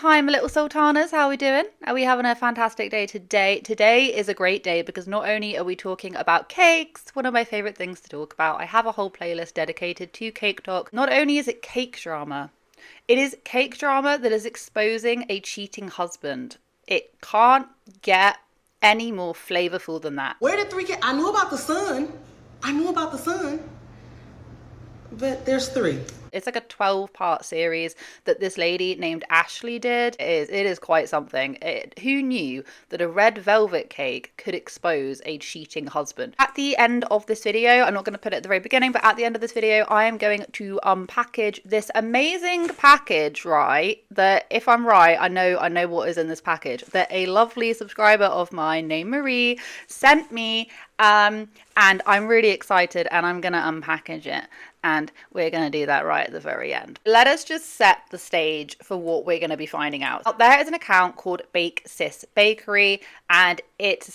Hi, my little sultanas. How are we doing? Are we having a fantastic day today? Today is a great day because not only are we talking about cakes, one of my favorite things to talk about. I have a whole playlist dedicated to cake talk. Not only is it cake drama, it is cake drama that is exposing a cheating husband. It can't get any more flavorful than that. Where did three? I knew about the son. But there's three. It's like a 12-part series that this lady named Ashley did. It is quite something. Who knew that a red velvet cake could expose a cheating husband? At the end of this video, I'm not going to put it at the very beginning, but at the end of this video, I am going to unpackage this amazing package, right? That if I'm right, I know what is in this package. That a lovely subscriber of mine named Marie sent me, and I'm really excited, and I'm going to unpackage it. And we're going to do that right at the very end. Let us just set the stage for what we're going to be finding out. There is an account called Bake Sis Bakery, and it's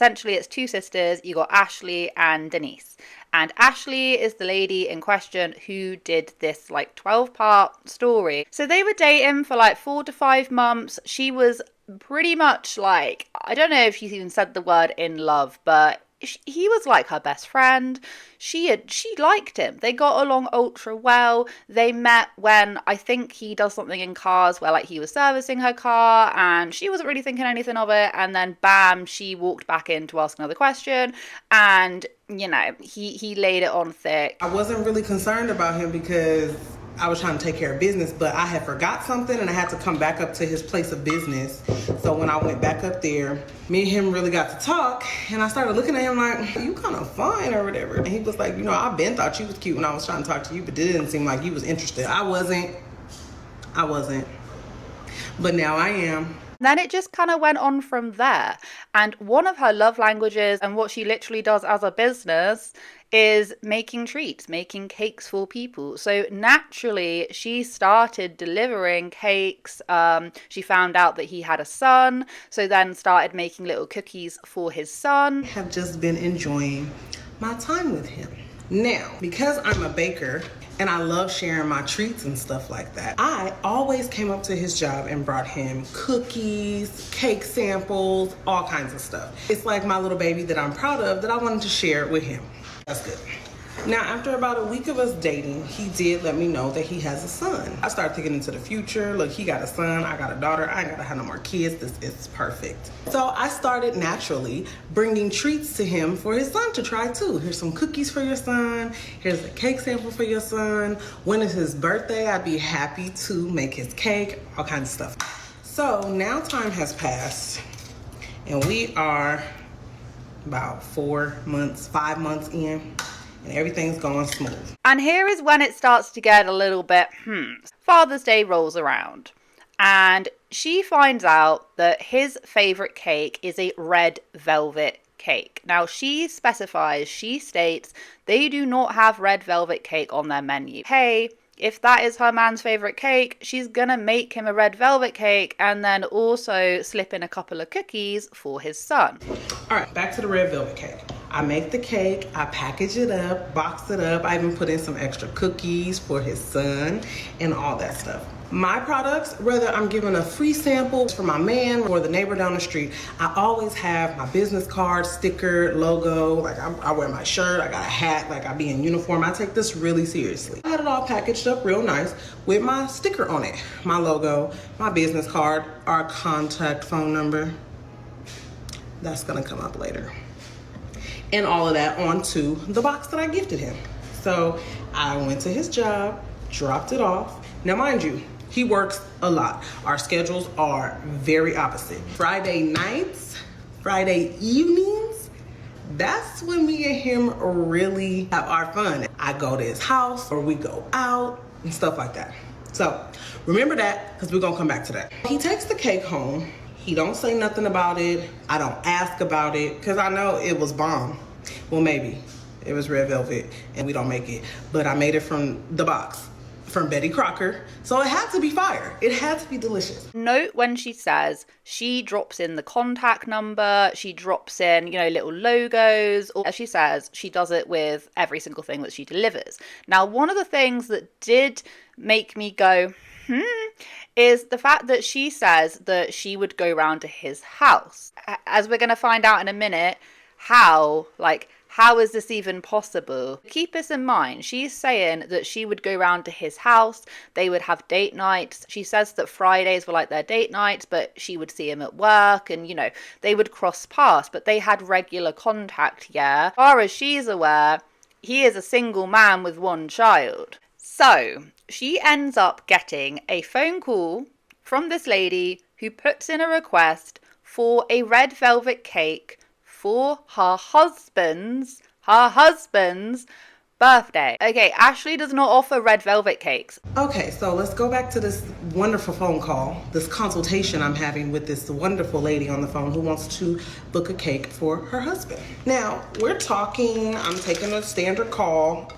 two sisters. You got Ashley and Denise. And Ashley is the lady in question who did this like 12-part story. So they were dating for like 4 to 5 months. She was pretty much like, I don't know if she even said the word in love, but he was like her best friend. She liked him. They got along ultra well. They met when I think he does something in cars where like he was servicing her car and she wasn't really thinking anything of it, and then bam, she walked back in to ask another question, and you know, he laid it on thick. I wasn't really concerned about him because I was trying to take care of business, but I had forgot something and I had to come back up to his place of business. So when I went back up there, me and him really got to talk, and I started looking at him like, you kind of fine or whatever. And he was like, you know, I've been thought you was cute when I was trying to talk to you, but it didn't seem like you was interested. I wasn't. But now I am. Then it just kind of went on from there. And one of her love languages and what she literally does as a business is making treats, making cakes for people. So naturally, she started delivering cakes. She found out that he had a son, so then started making little cookies for his son. I have just been enjoying my time with him. Now, because I'm a baker, and I love sharing my treats and stuff like that, I always came up to his job and brought him cookies, cake samples, all kinds of stuff. It's like my little baby that I'm proud of that I wanted to share with him. That's good. Now, after about a week of us dating, he did let me know that he has a son. I started thinking into the future. Look, he got a son, I got a daughter. I ain't gotta have no more kids. This is perfect. So I started naturally bringing treats to him for his son to try too. Here's some cookies for your son. Here's a cake sample for your son. When is his birthday? I'd be happy to make his cake, all kinds of stuff. So now time has passed and we are about 5 months in. And everything's going smooth. And here is when it starts to get a little bit, Father's Day rolls around. And she finds out that his favorite cake is a red velvet cake. Now, she states they do not have red velvet cake on their menu. Hey, if that is her man's favorite cake, she's gonna make him a red velvet cake and then also slip in a couple of cookies for his son. All right, back to the red velvet cake. I make the cake, I package it up, box it up. I even put in some extra cookies for his son and all that stuff. My products, whether I'm giving a free sample for my man or the neighbor down the street, I always have my business card, sticker, logo. Like I wear my shirt, I got a hat, like I be in uniform. I take this really seriously. I had it all packaged up real nice with my sticker on it, my logo, my business card, our contact phone number. That's gonna come up later. And all of that onto the box that I gifted him. So I went to his job, dropped it off. Now mind you, he works a lot. Our schedules are very opposite. Friday nights, Friday evenings, that's when me and him really have our fun. I go to his house or we go out and stuff like that. So remember that, because we're gonna come back to that. He takes the cake home. He don't say nothing about it. I don't ask about it because I know it was bomb. Well, maybe it was red velvet and we don't make it, but I made it from the box from Betty Crocker. So it had to be fire. It had to be delicious. Note when she says she drops in the contact number, she drops in, you know, little logos, or as she says, she does it with every single thing that she delivers. Now, one of the things that did make me go, is the fact that she says that she would go round to his house. As we're going to find out in a minute, how is this even possible? Keep this in mind. She's saying that she would go round to his house. They would have date nights. She says that Fridays were like their date nights, but she would see him at work and, they would cross paths, but they had regular contact, yeah? As far as she's aware, he is a single man with one child. So she ends up getting a phone call from this lady who puts in a request for a red velvet cake for her husband's birthday. Okay, Ashley does not offer red velvet cakes. Okay, so let's go back to this wonderful phone call, this consultation I'm having with this wonderful lady on the phone who wants to book a cake for her husband. Now, we're talking, I'm taking a standard call.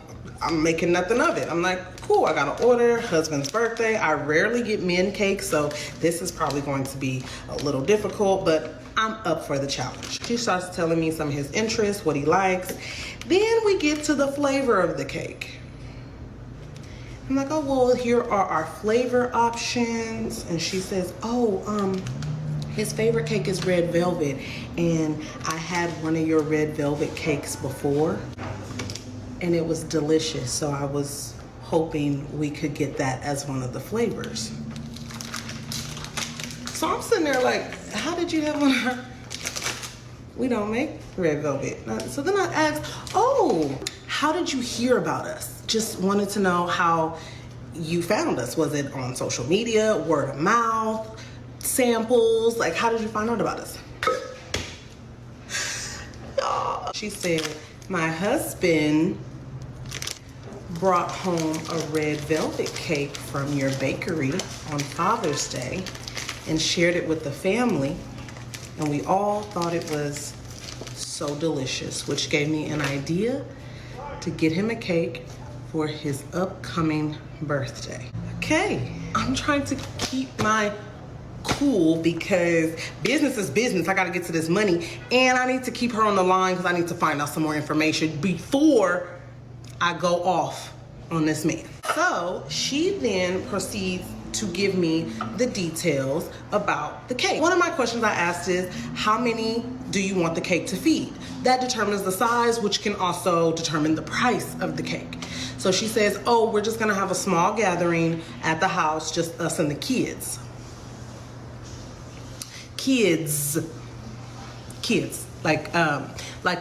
I'm making nothing of it. I'm like, cool, I got an order, husband's birthday. I rarely get men cakes, so this is probably going to be a little difficult, but I'm up for the challenge. She starts telling me some of his interests, what he likes. Then we get to the flavor of the cake. I'm like, oh, well, here are our flavor options. And she says, his favorite cake is red velvet. And I had one of your red velvet cakes before, and it was delicious. So I was hoping we could get that as one of the flavors. So I'm sitting there like, how did you have one of her? We don't make red velvet. So then I asked, how did you hear about us? Just wanted to know how you found us. Was it on social media, word of mouth, samples? Like, how did you find out about us? She said, my husband brought home a red velvet cake from your bakery on Father's Day and shared it with the family, and we all thought it was so delicious, which gave me an idea to get him a cake for his upcoming birthday. Okay, I'm trying to keep my cool because business is business. I gotta get to this money, and I need to keep her on the line because I need to find out some more information before I go off on this man. So she then proceeds to give me the details about the cake. One of my questions I asked is, how many do you want the cake to feed? That determines the size, which can also determine the price of the cake. So she says, we're just gonna have a small gathering at the house, just us and the kids. Kids, like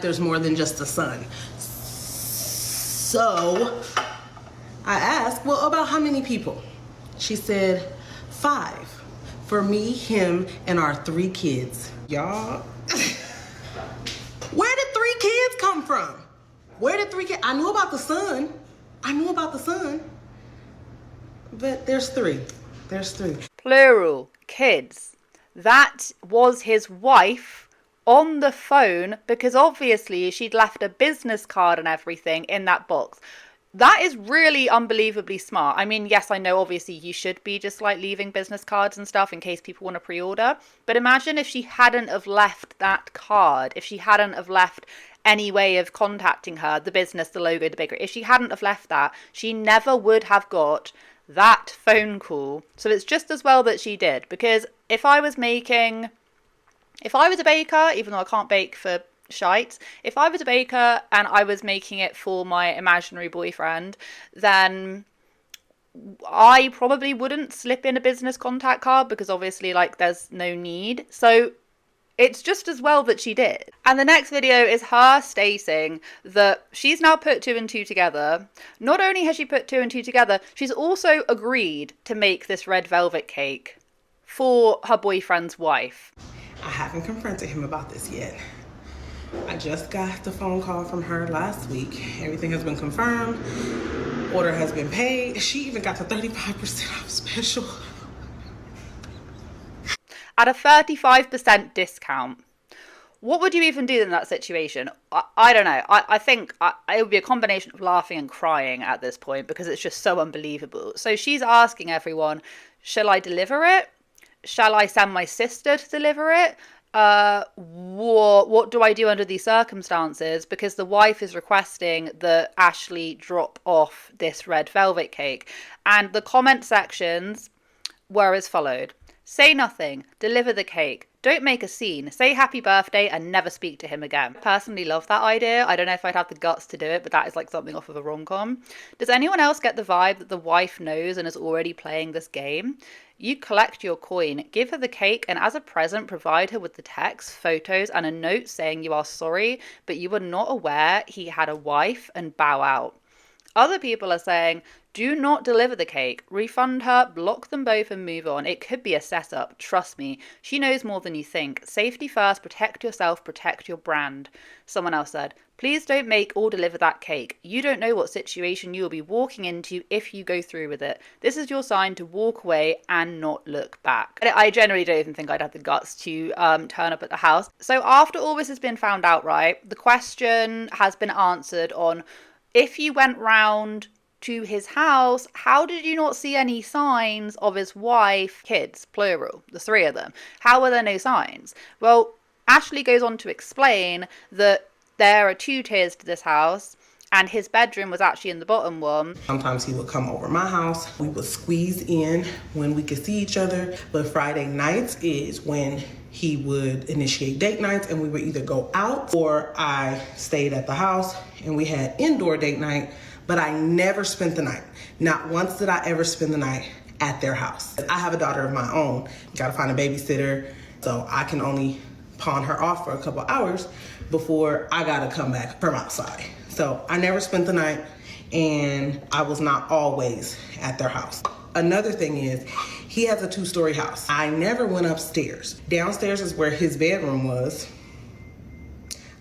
there's more than just a son. So I asked, well, about how many people? She said 5 for me, him, and our 3 kids. Y'all, where did 3 kids come from? Where did 3 kids? I knew about the son, but there's 3. Plural, kids. That was his wife on the phone, because obviously she'd left a business card and everything in that box. That is really unbelievably smart. I mean, yes, I know obviously you should be just like leaving business cards and stuff in case people want to pre-order. But imagine if she hadn't have left that card, if she hadn't have left any way of contacting her, the business, the logo, the bakery. If she hadn't have left that, she never would have got that phone call. So it's just as well that she did, because if I was a baker, even though I can't bake for shite, if I was a baker and I was making it for my imaginary boyfriend, then I probably wouldn't slip in a business contact card, because obviously there's no need. So it's just as well that she did. And the next video is her stating that she's now put 2 and 2 together. Not only has she put 2 and 2 together, she's also agreed to make this red velvet cake for her boyfriend's wife. I haven't confronted him about this yet. I just got the phone call from her last week. Everything has been confirmed. Order has been paid. She even got the 35% off special. At a 35% discount. What would you even do in that situation? I don't know. I think it would be a combination of laughing and crying at this point, because it's just so unbelievable. So she's asking everyone, shall I deliver it? Shall I send my sister to deliver it? What do I do under these circumstances? Because the wife is requesting that Ashley drop off this red velvet cake. And the comment sections were as followed. Say nothing, deliver the cake, don't make a scene, say happy birthday and never speak to him again. I personally love that idea. I don't know if I'd have the guts to do it, but that is like something off of a rom-com. Does anyone else get the vibe that the wife knows and is already playing this game? You collect your coin, give her the cake, and as a present provide her with the text, photos, and a note saying you are sorry, but you were not aware he had a wife, and bow out. Other people are saying, do not deliver the cake, refund her, block them both and move on. It could be a setup, trust me. She knows more than you think. Safety first, protect yourself, protect your brand. Someone else said, please don't make or deliver that cake. You don't know what situation you will be walking into if you go through with it. This is your sign to walk away and not look back. I generally don't even think I'd have the guts to turn up at the house. So after all this has been found out, right, the question has been answered on, if you went round to his house, how did you not see any signs of his wife, kids, plural, the three of them? How were there no signs? Well, Ashley goes on to explain that there are 2 tiers to this house, and his bedroom was actually in the bottom one. Sometimes he would come over my house. We would squeeze in when we could see each other, but Friday nights is when he would initiate date nights, and we would either go out or I stayed at the house and we had indoor date night, but I never spent the night. Not once did I ever spend the night at their house. I have a daughter of my own. Gotta find a babysitter, so I can only pawn her off for a couple hours before I gotta come back from outside. So I never spent the night, and I was not always at their house. Another thing is, he has a 2-story house. I never went upstairs. Downstairs is where his bedroom was.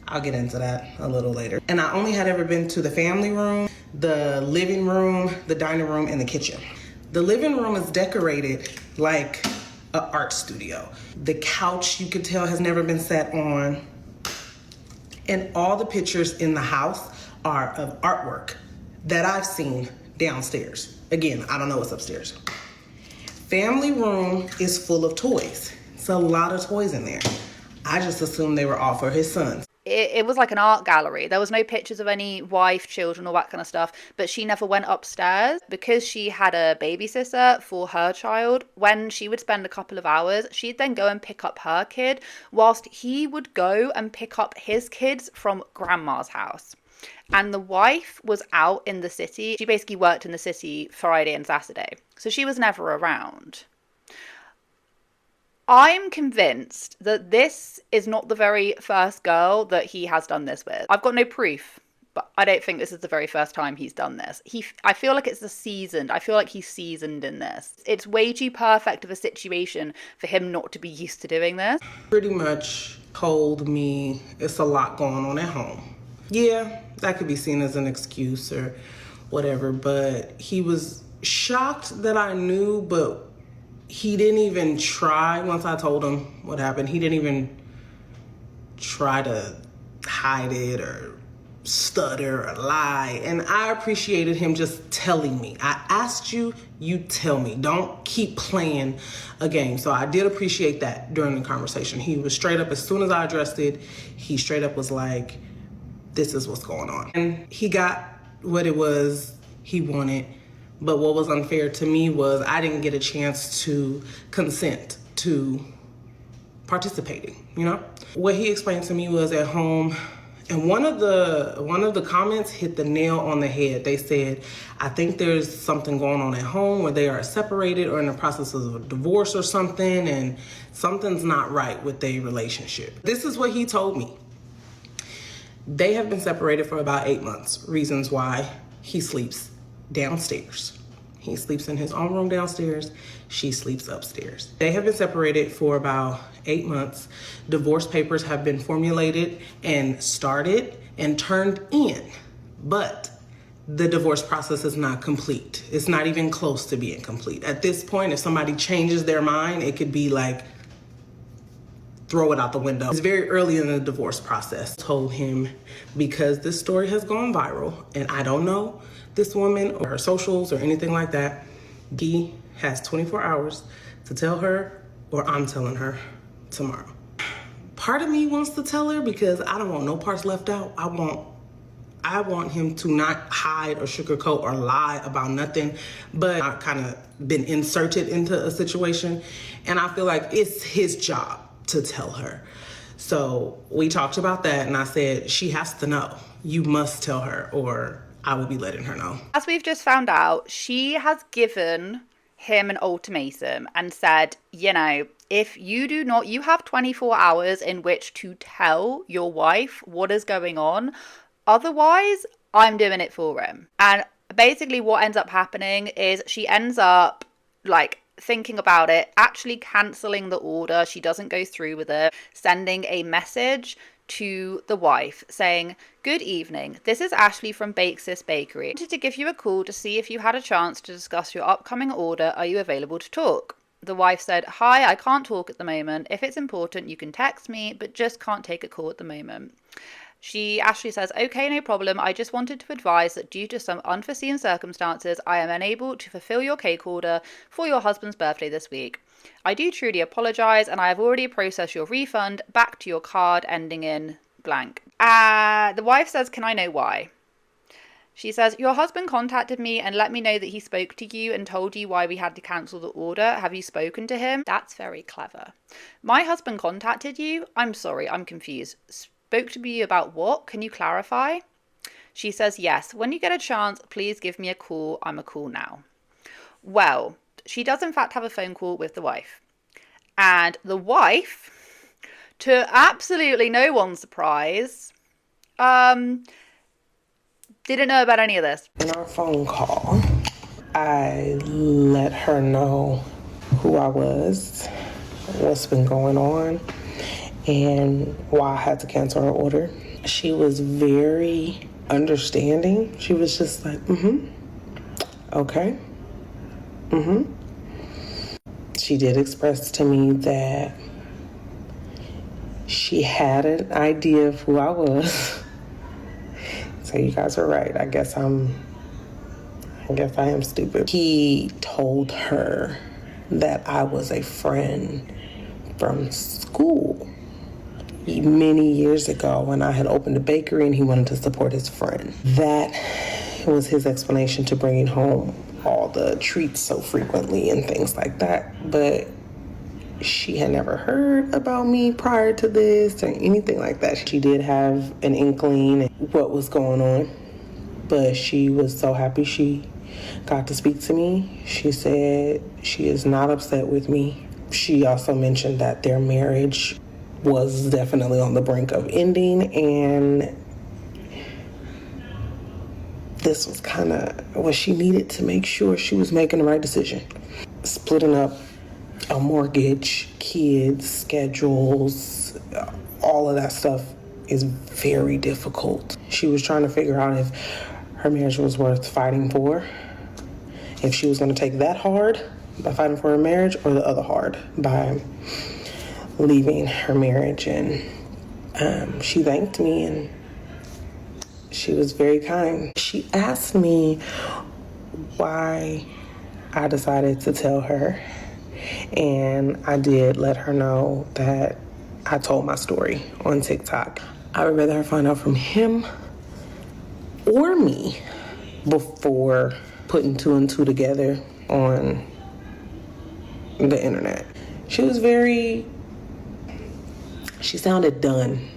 I'll get into that a little later. And I only had ever been to the family room, the living room, the dining room, and the kitchen. The living room is decorated like an art studio. The couch, you could tell, has never been sat on. And all the pictures in the house are of artwork that I've seen downstairs. Again, I don't know what's upstairs. Family room is full of toys. It's a lot of toys in there. I just assumed they were all for his sons. It was like an art gallery. There was no pictures of any wife, children, all that kind of stuff, but she never went upstairs because she had a babysitter for her child. When she would spend a couple of hours, she'd then go and pick up her kid whilst he would go and pick up his kids from grandma's house. And the wife was out in the city. She basically worked in the city Friday and Saturday, so she was never around. I'm convinced that this is not the very first girl that he has done this with. I've got no proof, but I don't think this is the very first time he's done this. I feel like it's I feel like he's seasoned in this. It's way too perfect of a situation for him not to be used to doing this. Pretty much told me it's a lot going on at home. Yeah, that could be seen as an excuse or whatever, but he was shocked that I knew, but he didn't even try. Once I told him what happened, he didn't even try to hide it or stutter or lie. And I appreciated him just telling me. I asked you, you tell me. Don't keep playing a game. So I did appreciate that during the conversation. He was straight up, as soon as I addressed it, he straight up was like, this is what's going on. And he got what it was he wanted. But what was unfair to me was I didn't get a chance to consent to participating, you know? What he explained to me was at home, and one of the comments hit the nail on the head. They said, I think there's something going on at home where they are separated or in the process of a divorce or something, and something's not right with their relationship. This is what he told me. They have been separated for about 8 months. Reasons why: he sleeps downstairs. He sleeps in his own room downstairs. She sleeps upstairs. They have been separated for about 8 months. Divorce papers have been formulated and started and turned in, but the divorce process is not complete. It's not even close to being complete. At this point, if somebody changes their mind, it could be like, throw it out the window. It's very early in the divorce process. Told him, because this story has gone viral and I don't know this woman or her socials or anything like that, he has 24 hours to tell her, or I'm telling her tomorrow. Part of me wants to tell her because I don't want no parts left out. I want I want him to not hide or sugarcoat or lie about nothing, but I've kind of been inserted into a situation, and I feel like it's his job to tell her. So we talked about that, and I said, she has to know. You must tell her, or I will be letting her know. As we've just found out, she has given him an ultimatum and said, you know, if you do not, you have 24 hours in which to tell your wife what is going on. Otherwise, I'm doing it for him. And basically what ends up happening is she ends up like thinking about it, actually cancelling the order. She doesn't go through with it, sending a message to the wife saying, "Good evening, this is Ashley from Bake Sis Bakery. I wanted to give you a call to see if you had a chance to discuss your upcoming order. Are you available to talk?" The wife said, "Hi, I can't talk at the moment. If it's important, you can text me, but just can't take a call at the moment." Ashley says, "Okay, no problem. I just wanted to advise that due to some unforeseen circumstances, I am unable to fulfill your cake order for your husband's birthday this week. I do truly apologise, and I have already processed your refund back to your card ending in blank." The wife says, "Can I know why?" She says, "Your husband contacted me and let me know that he spoke to you and told you why we had to cancel the order. Have you spoken to him?" That's very clever. "My husband contacted you? I'm sorry, I'm confused. Spoke to you about what? Can you clarify?" She says, "Yes. When you get a chance, please give me a call. I'm a call now." Well, she does in fact have a phone call with the wife. And the wife, to absolutely no one's surprise, didn't know about any of this. In our phone call, I let her know who I was, what's been going on, and why I had to cancel her order. She was very understanding. She was just like, okay, She did express to me that she had an idea of who I was. So you guys are right. I guess I am stupid. He told her that I was a friend from school many years ago when I had opened a bakery and he wanted to support his friend. That was his explanation to bringing home all the treats so frequently and things like that. But she had never heard about me prior to this or anything like that. She did have an inkling of what was going on, but she was so happy she got to speak to me. She said she is not upset with me. She also mentioned that their marriage was definitely on the brink of ending, and this was kind of what she needed to make sure she was making the right decision. Splitting up a mortgage, kids, schedules, all of that stuff is very difficult. She was trying to figure out if her marriage was worth fighting for, if she was going to take that hard by fighting for her marriage, or the other hard by leaving her marriage. And she thanked me, and she was very kind. She asked me why I decided to tell her, and I did let her know that I told my story on TikTok. I would rather her find out from him or me before putting two and two together on the internet. She sounded done.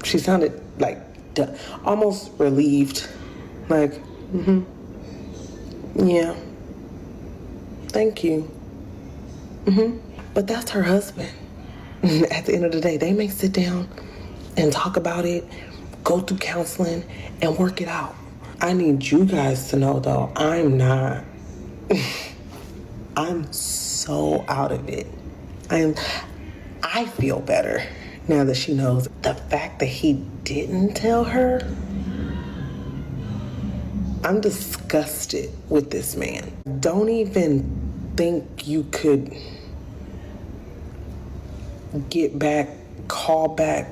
She sounded like done, almost relieved. Like, yeah, thank you. But that's her husband. At the end of the day, they may sit down and talk about it, go through counseling, and work it out. I need you guys to know, though, I'm not. I'm so out of it. I feel better now that she knows. The fact that he didn't tell her, I'm disgusted with this man. Don't even think you could get back, call back.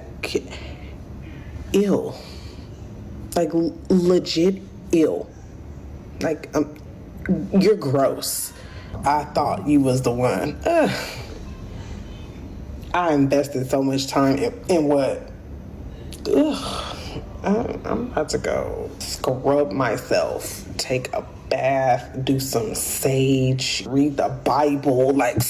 Ill. Like, legit ill. Like, you're gross. I thought you was the one. I invested so much time in what? I'm about to go scrub myself, take a bath, do some sage, read the Bible, like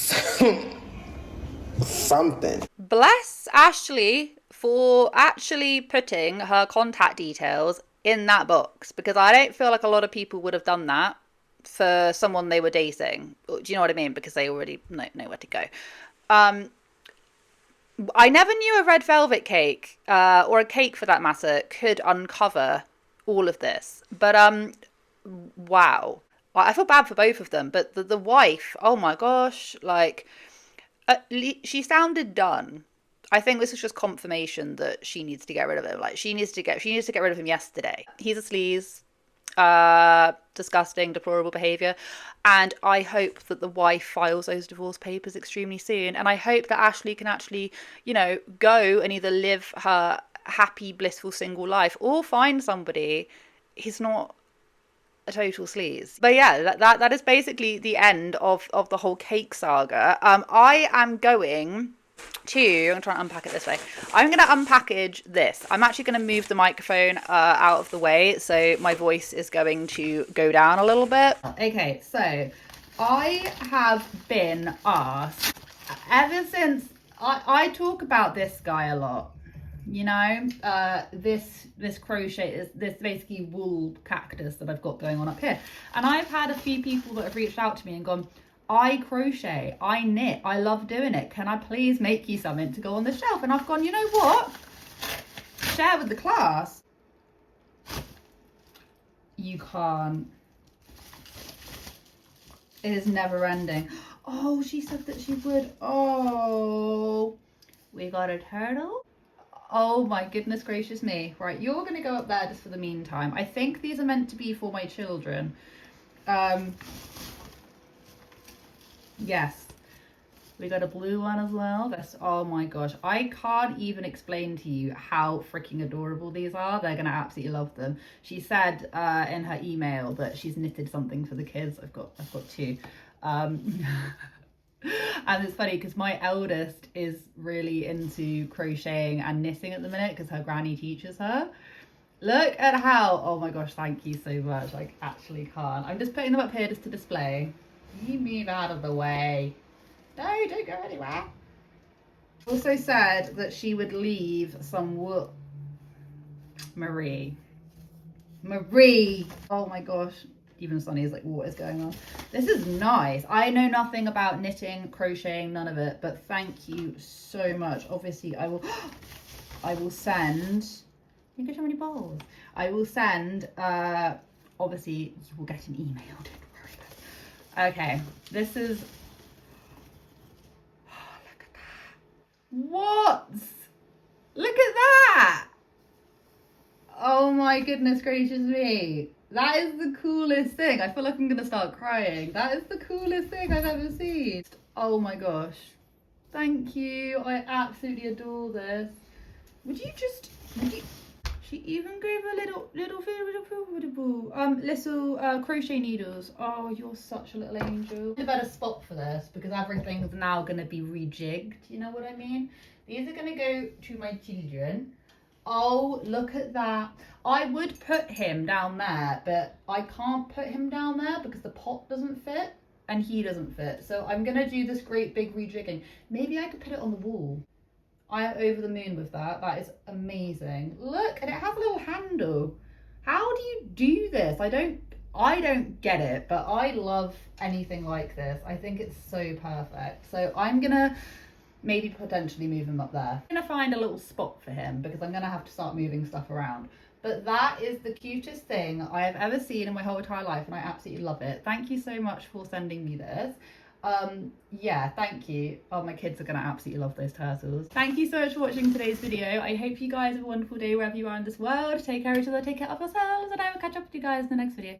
something. Bless Ashley for actually putting her contact details in that box, because I don't feel like a lot of people would have done that for someone they were dating. Do you know what I mean? Because they already know where to go. I never knew a red velvet cake, or a cake for that matter, could uncover all of this. But wow. I feel bad for both of them, but the wife, oh my gosh, like, she sounded done. I think this is just confirmation that she needs to get rid of him. Like, she needs to get rid of him yesterday. He's a sleaze. Disgusting, deplorable behaviour, and I hope that the wife files those divorce papers extremely soon, and I hope that Ashley can actually, go and either live her happy, blissful single life or find somebody who's not a total sleaze. But yeah, that is basically the end of the whole cake saga. I am going to, I'm trying to unpack it this way. I'm going to unpackage this. I'm actually going to move the microphone out of the way, so my voice is going to go down a little bit. Okay, so I have been asked, ever since I talk about this guy a lot, this crochet, this basically wool cactus that I've got going on up here, and I've had a few people that have reached out to me and gone, I crochet, I knit, I love doing it, can I please make you something to go on the shelf? And I've gone, you know what, share with the class. You can't. It is never ending. Oh, she said that she would. Oh, we got a turtle. Oh my goodness gracious me. Right, you're gonna go up there just for the meantime. I think these are meant to be for my children. Yes, we got a blue one as well. That's, oh my gosh, I can't even explain to you how freaking adorable these are. They're gonna absolutely love them. She said in her email that she's knitted something for the kids. I've got two. And it's funny because my eldest is really into crocheting and knitting at the minute because her granny teaches her. Look at how, oh my gosh, thank you so much. I actually can't. I'm just putting them up here just to display. You move out of the way. No, don't go anywhere. Also said that she would leave some wool. Marie. Oh my gosh. Even Sonny's like, what is going on? This is nice. I know nothing about knitting, crocheting, none of it, but thank you so much. Obviously, I will send, you can show many balls. I will send, obviously, you will get an email. Okay, this is, oh, look at that. What? Look at that. Oh my goodness gracious me. That is the coolest thing. I feel like I'm gonna start crying. That is the coolest thing I've ever seen. Oh my gosh. Thank you. I absolutely adore this. She even gave a little crochet needles. Oh, you're such a little angel. A better spot for this because everything's now gonna be rejigged. You know what I mean? These are gonna go to my children. Oh, look at that. I would put him down there, but I can't put him down there because the pot doesn't fit and he doesn't fit. So I'm gonna do this great big rejigging. Maybe I could put it on the wall. I am over the moon with that. That is amazing. Look, and it has a little handle. How do you do this? I don't get it, but I love anything like this. I think it's so perfect. So I'm gonna maybe potentially move him up there. I'm gonna find a little spot for him because I'm gonna have to start moving stuff around. But that is the cutest thing I have ever seen in my whole entire life, and I absolutely love it. Thank you so much for sending me this. Yeah, thank you. Oh, my kids are gonna absolutely love those turtles. Thank you so much for watching today's video. I hope you guys have a wonderful day wherever you are in this world. Take care of each other, take care of yourselves, and I will catch up with you guys in the next video.